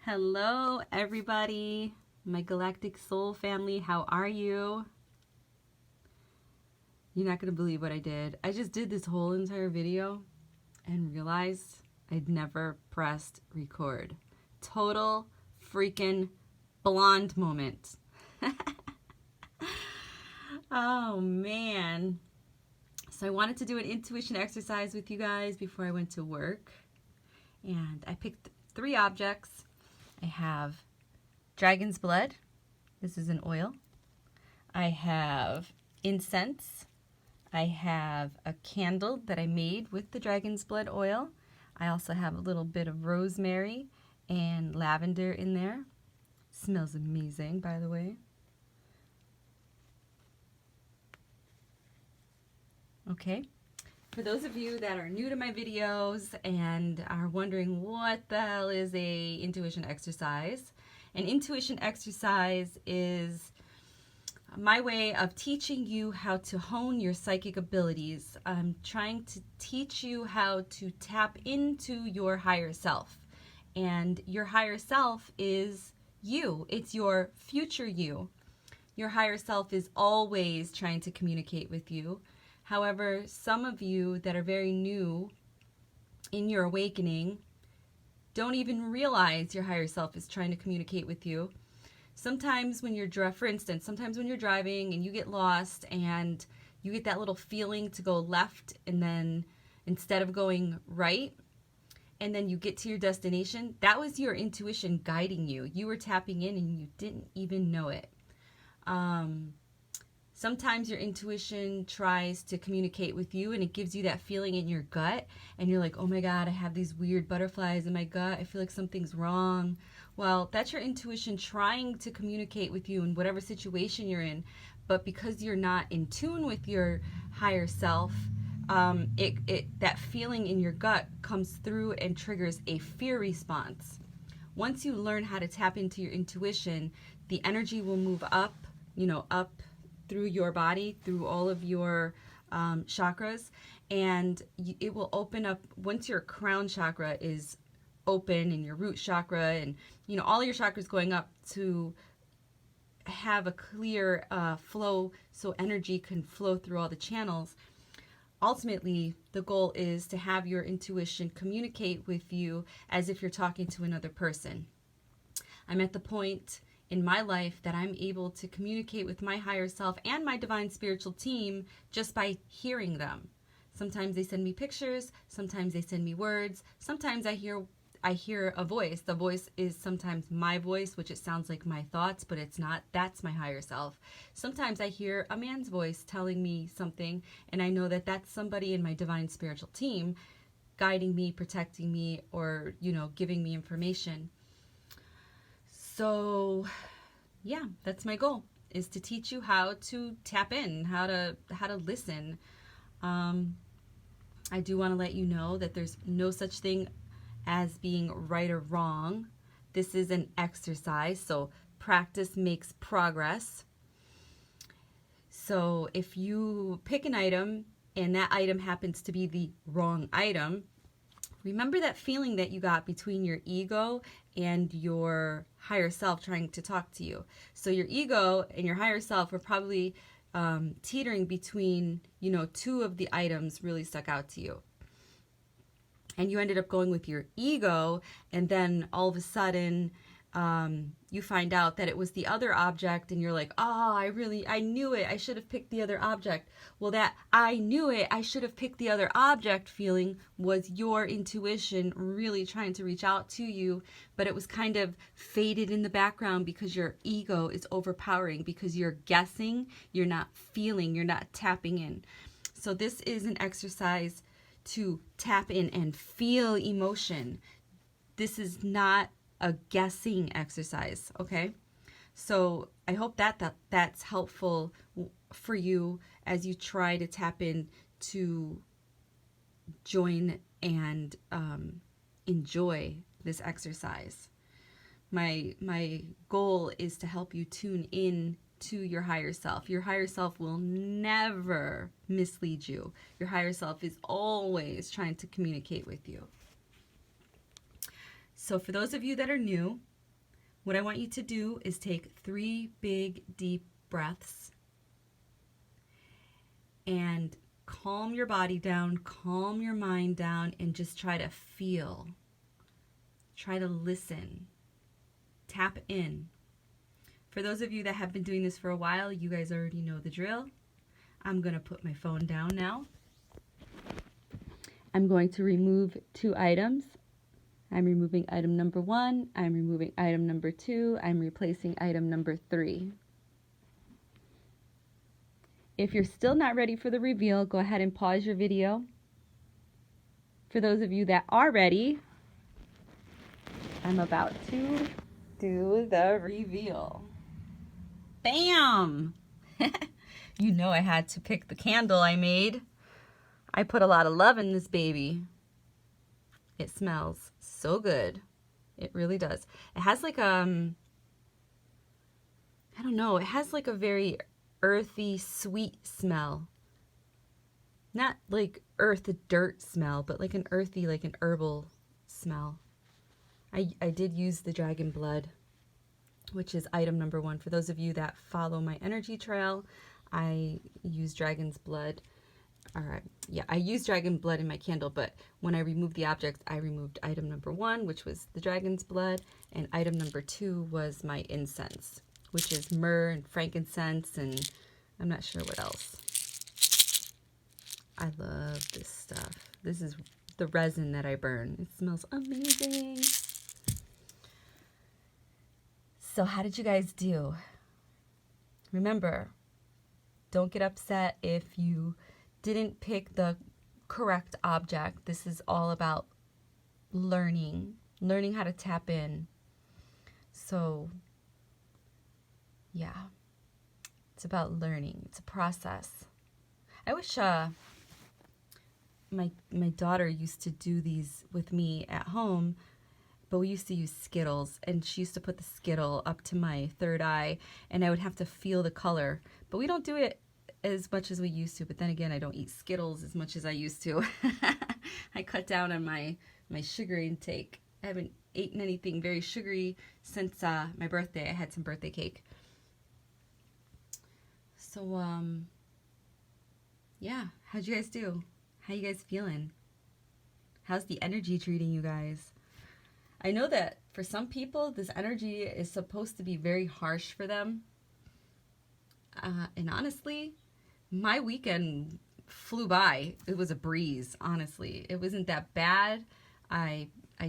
Hello, everybody, my galactic soul family. How are you? You're not going to believe what I did. I just did this whole entire video and realized I'd never pressed record. Total freaking blonde moment. Oh, man. So I wanted to do an intuition exercise with you guys before I went to work. And I picked 3 objects. I have dragon's blood. This is an oil. I have incense. I have a candle that I made with the dragon's blood oil. I also have a little bit of rosemary and lavender in there. Smells amazing, by the way. Okay. For those of you that are new to my videos and are wondering what the hell is a intuition exercise, an intuition exercise is my way of teaching you how to hone your psychic abilities. I'm trying to teach you how to tap into your higher self. And your higher self is you. It's your future you. Your higher self is always trying to communicate with you. However, some of you that are very new in your awakening don't even realize your higher self is trying to communicate with you. Sometimes when you're, for instance, sometimes when you're driving and you get lost and you get that little feeling to go left and then instead of going right, and then you get to your destination, that was your intuition guiding you. You were tapping in and you didn't even know it. Sometimes your intuition tries to communicate with you and it gives you that feeling in your gut and you're like, oh my God, I have these weird butterflies in my gut. I feel like something's wrong. Well, that's your intuition trying to communicate with you in whatever situation you're in. But because you're not in tune with your higher self, that feeling in your gut comes through and triggers a fear response. Once you learn how to tap into your intuition, the energy will move up, up through your body, through all of your chakras, and it will open up once your crown chakra is open and your root chakra and all your chakras going up to have a clear flow so energy can flow through all the channels. Ultimately, the goal is to have your intuition communicate with you as if you're talking to another person. I'm at the point in my life that I'm able to communicate with my higher self and my divine spiritual team just by hearing them. Sometimes they send me pictures, sometimes they send me words, sometimes I hear a voice. The voice is sometimes my voice, which it sounds like my thoughts, but it's not. That's my higher self. Sometimes I hear a man's voice telling me something, and I know that that's somebody in my divine spiritual team guiding me, protecting me, or, giving me information. So, yeah, that's my goal, is to teach you how to tap in, how to listen. I do want to let you know that there's no such thing as being right or wrong. This is an exercise, so practice makes progress. So if you pick an item and that item happens to be the wrong item, remember that feeling that you got between your ego and your higher self trying to talk to you. So your ego and your higher self were probably teetering between, 2 of the items really stuck out to you. And you ended up going with your ego, and then all of a sudden you find out that it was the other object, and you're like, oh, I knew it. I should have picked the other object. Well, that I knew it, I should have picked the other object feeling was your intuition really trying to reach out to you, but it was kind of faded in the background because your ego is overpowering, because you're guessing, you're not feeling, you're not tapping in. So this is an exercise to tap in and feel emotion. This is not a guessing exercise, okay? So I hope that's helpful for you as you try to tap in to join and enjoy this exercise. My goal is to help you tune in to your higher self. Your higher self will never mislead you. Your higher self is always trying to communicate with you. So for those of you that are new, What I want you to do is take 3 big, deep breaths and calm your body down, calm your mind down, and just try to feel. Try to listen. Tap in. For those of you that have been doing this for a while, you guys already know the drill. I'm going to put my phone down now. I'm going to remove 2 items. I'm removing item number 1. I'm removing item number 2. I'm replacing item number 3. If you're still not ready for the reveal, go ahead and pause your video. For those of you that are ready, I'm about to do the reveal. Bam! You know I had to pick the candle I made. I put a lot of love in this baby. It smells so good. It really does. It has like I don't know, it has like a very earthy, sweet smell. Not like earth dirt smell, but like an earthy, like an herbal smell. I did use the dragon blood, which is item number 1. For those of you that follow my energy trail, I use dragon's blood. All right, yeah, I used dragon blood in my candle, but when I removed the objects, I removed item number 1, which was the dragon's blood, and item number 2 was my incense, which is myrrh and frankincense, and I'm not sure what else. I love this stuff. This is the resin that I burn. It smells amazing. So how did you guys do? Remember, don't get upset if you didn't pick the correct object. This is all about learning how to tap in. So, yeah, it's about learning. It's a process. I wish my daughter used to do these with me at home, but we used to use Skittles, and she used to put the Skittle up to my third eye, and I would have to feel the color. But we don't do it as much as we used to. But then again, I don't eat Skittles as much as I used to. I cut down on my sugar intake. I haven't eaten anything very sugary since my birthday. I had some birthday cake. So, yeah, how'd you guys do? How you guys feeling? How's the energy treating you guys? I know that for some people, this energy is supposed to be very harsh for them. And honestly, my weekend flew by. It was a breeze, honestly. It wasn't that bad. I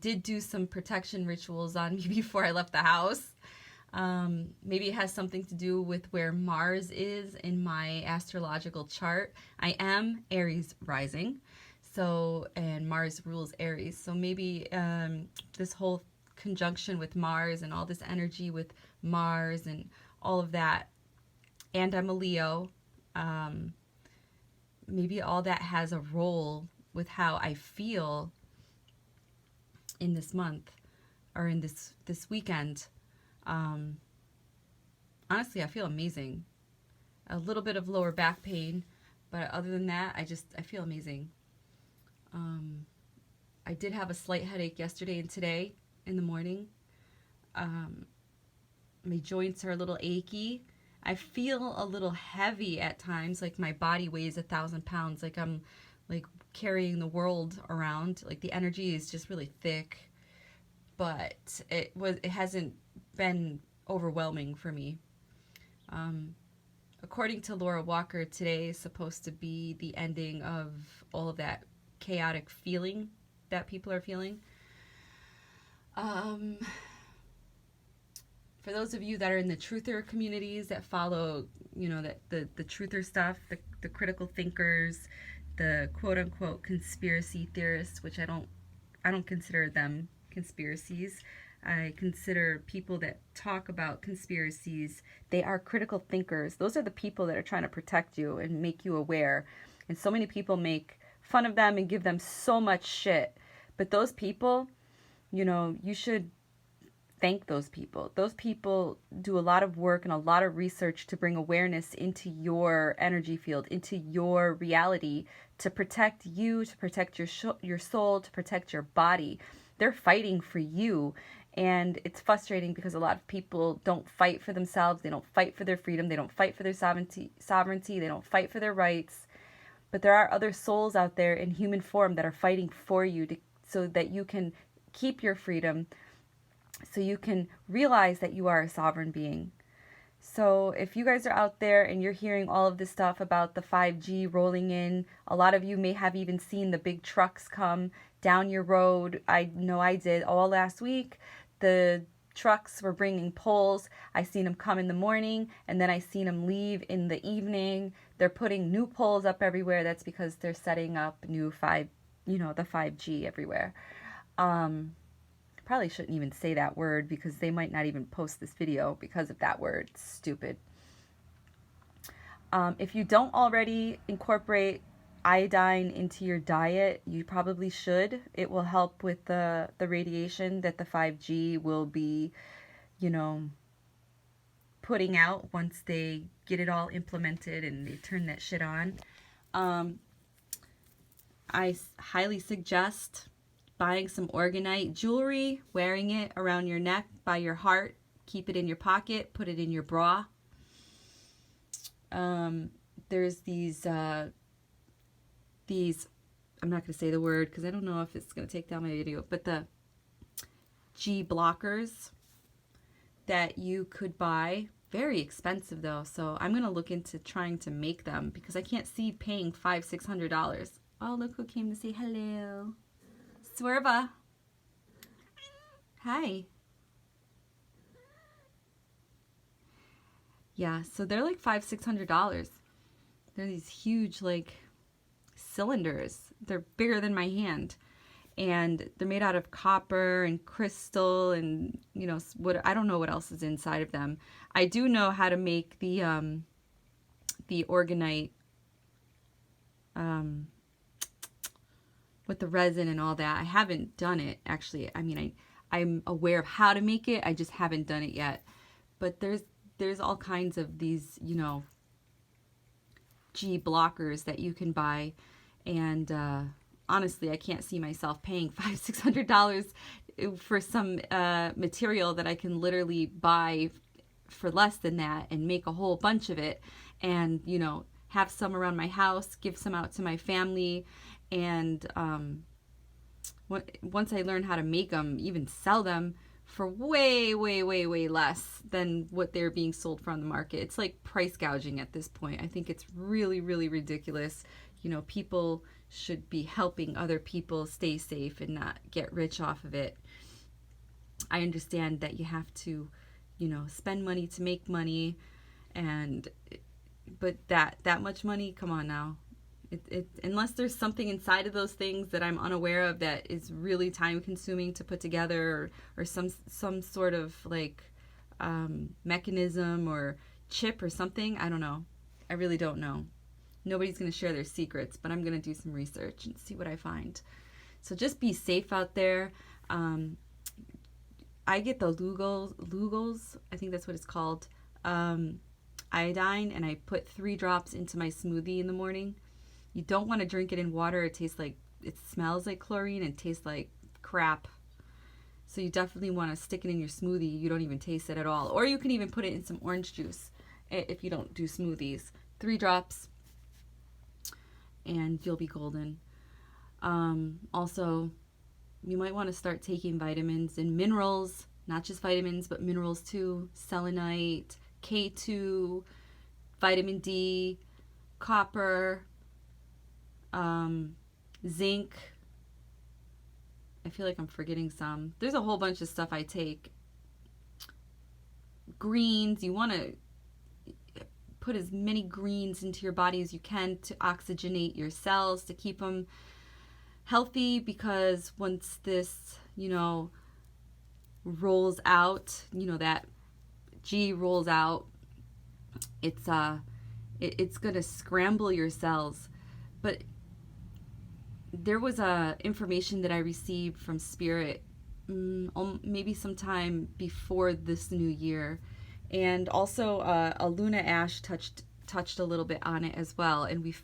did do some protection rituals on me before I left the house. Maybe it has something to do with where Mars is in my astrological chart. I am Aries rising. So, and Mars rules Aries. So maybe this whole conjunction with Mars and all this energy with Mars and all of that. And I'm a Leo. Maybe all that has a role with how I feel in this month or in this weekend. Honestly, I feel amazing. A little bit of lower back pain, but other than that, I feel amazing. I did have a slight headache yesterday and today in the morning. My joints are a little achy. I feel a little heavy at times, like my body weighs 1,000 pounds, like I'm like carrying the world around. Like the energy is just really thick, but it hasn't been overwhelming for me. According to Laura Walker, today is supposed to be the ending of all of that chaotic feeling that people are feeling. For those of you that are in the truther communities that follow, you know, that the truther stuff, the critical thinkers, the quote unquote conspiracy theorists, which I don't consider them conspiracies. I consider people that talk about conspiracies, they are critical thinkers. Those are the people that are trying to protect you and make you aware. And so many people make fun of them and give them so much shit. But those people, you know, you should thank those people. Those people do a lot of work and a lot of research to bring awareness into your energy field, into your reality, to protect you, to protect your soul, to protect your body. They're fighting for you. And it's frustrating because a lot of people don't fight for themselves. They don't fight for their freedom. They don't fight for their sovereignty. They don't fight for their rights. But there are other souls out there in human form that are fighting for you so that you can keep your freedom, so you can realize that you are a sovereign being. So if you guys are out there and you're hearing all of this stuff about the 5G rolling in, a lot of you may have even seen the big trucks come down your road. I know I did all last week. The trucks were bringing poles. I seen them come in the morning, and then I seen them leave in the evening. They're putting new poles up everywhere. That's because they're setting up new the 5G everywhere. Probably shouldn't even say that word because they might not even post this video because of that word. It's stupid. If you don't already incorporate iodine into your diet, you probably should. It will help with the radiation that the 5G will be, putting out once they get it all implemented and they turn that shit on. I highly suggest buying some Orgonite jewelry, wearing it around your neck by your heart, keep it in your pocket, put it in your bra. There's these, I'm not going to say the word because I don't know if it's going to take down my video, but the G blockers that you could buy, very expensive though. So I'm going to look into trying to make them because I can't see paying $500-$600. Oh, look who came to say hello. Swerva. Hi. Yeah, so they're like $500-$600. They're these huge cylinders. They're bigger than my hand. And they're made out of copper and crystal and what I don't know what else is inside of them. I do know how to make the Orgonite with the resin and all that. I haven't done it actually. I mean, I'm aware of how to make it. I just haven't done it yet. But there's all kinds of these, G blockers that you can buy, and honestly, I can't see myself paying $500-$600 for some material that I can literally buy for less than that and make a whole bunch of it, and have some around my house, give some out to my family, and once I learn how to make them, even sell them for way, way, way, way less than what they're being sold for on the market. It's like price gouging at this point. I think it's really, really ridiculous. People should be helping other people stay safe and not get rich off of it. I understand that you have to, spend money to make money, but that much money, come on now. Unless there's something inside of those things that I'm unaware of that is really time consuming to put together, or some sort of mechanism or chip or something, I don't know. I really don't know. Nobody's going to share their secrets, but I'm going to do some research and see what I find. So just be safe out there. I get the Lugol's, I think that's what it's called, iodine, and I put 3 drops into my smoothie in the morning. You don't want to drink it in water. It smells like chlorine and tastes like crap. So you definitely want to stick it in your smoothie. You don't even taste it at all. Or you can even put it in some orange juice if you don't do smoothies. 3 drops and you'll be golden. Also, you might want to start taking vitamins and minerals, not just vitamins, but minerals too. Selenite, K2, vitamin D, copper, zinc. I feel like I'm forgetting some. There's a whole bunch of stuff I take. Greens. You want to put as many greens into your body as you can to oxygenate your cells, to keep them healthy, because once this, rolls out, that G rolls out, it's going to scramble your cells. But there was information that I received from Spirit maybe sometime before this new year, and also Aluna Ash touched a little bit on it as well, and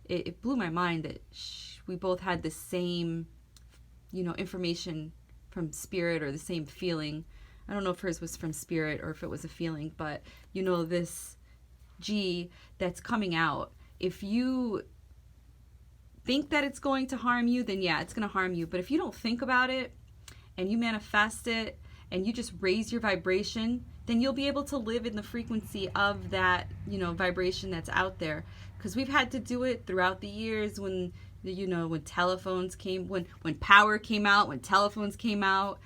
it blew my mind that we both had the same information spirit or the same feeling. I don't know if hers was from spirit or if it was a feeling, but you know, this G that's coming out, if you think that it's going to harm you, then yeah, it's going to harm you. But if you don't think about it and you manifest it and you just raise your vibration, then you'll be able to live in the frequency of that, you know, vibration that's out there. Because we've had to do it throughout the years when, you know, when telephones came, when power came out, when telephones came out,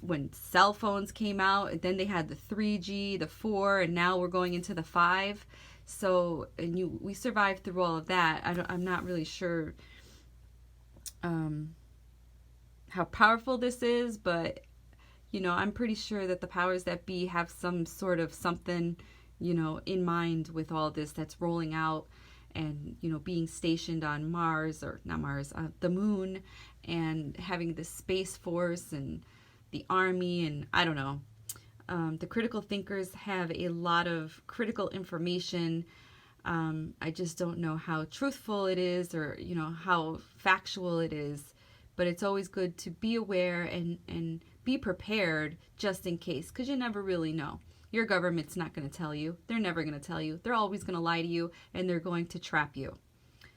when cell phones came out, and then they had the 3G, the 4, and now we're going into the 5. So, and we survived through all of that. I'm not really sure how powerful this is, but, you know, I'm pretty sure that the powers that be have some sort of something, you know, in mind with all this that's rolling out and, you know, being stationed on Mars, or not Mars, the moon, and having the Space Force and the Army, and I don't know. The critical thinkers have a lot of critical information. I just don't know how truthful it is, or, you know, how factual it is. But it's always good to be aware and be prepared just in case, because you never really know. Your government's not going to tell you. They're never going to tell you. They're always going to lie to you, and they're going to trap you.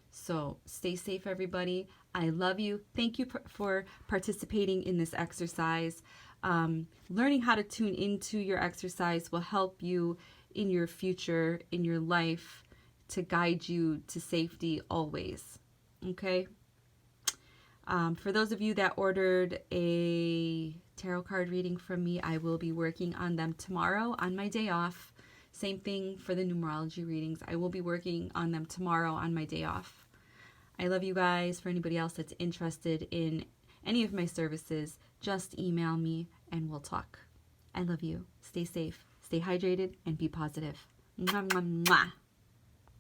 So stay safe, everybody. I love you. Thank you for participating in this exercise. Learning how to tune into your exercise will help you in your future, in your life, to guide you to safety always. Okay? For those of you that ordered a tarot card reading from me, I will be working on them tomorrow on my day off. Same thing for the numerology readings. I will be working on them tomorrow on my day off. I love you guys. For anybody else that's interested in any of my services, just email me and we'll talk. I love you. Stay safe, stay hydrated, and be positive. Mwah, mwah, mwah.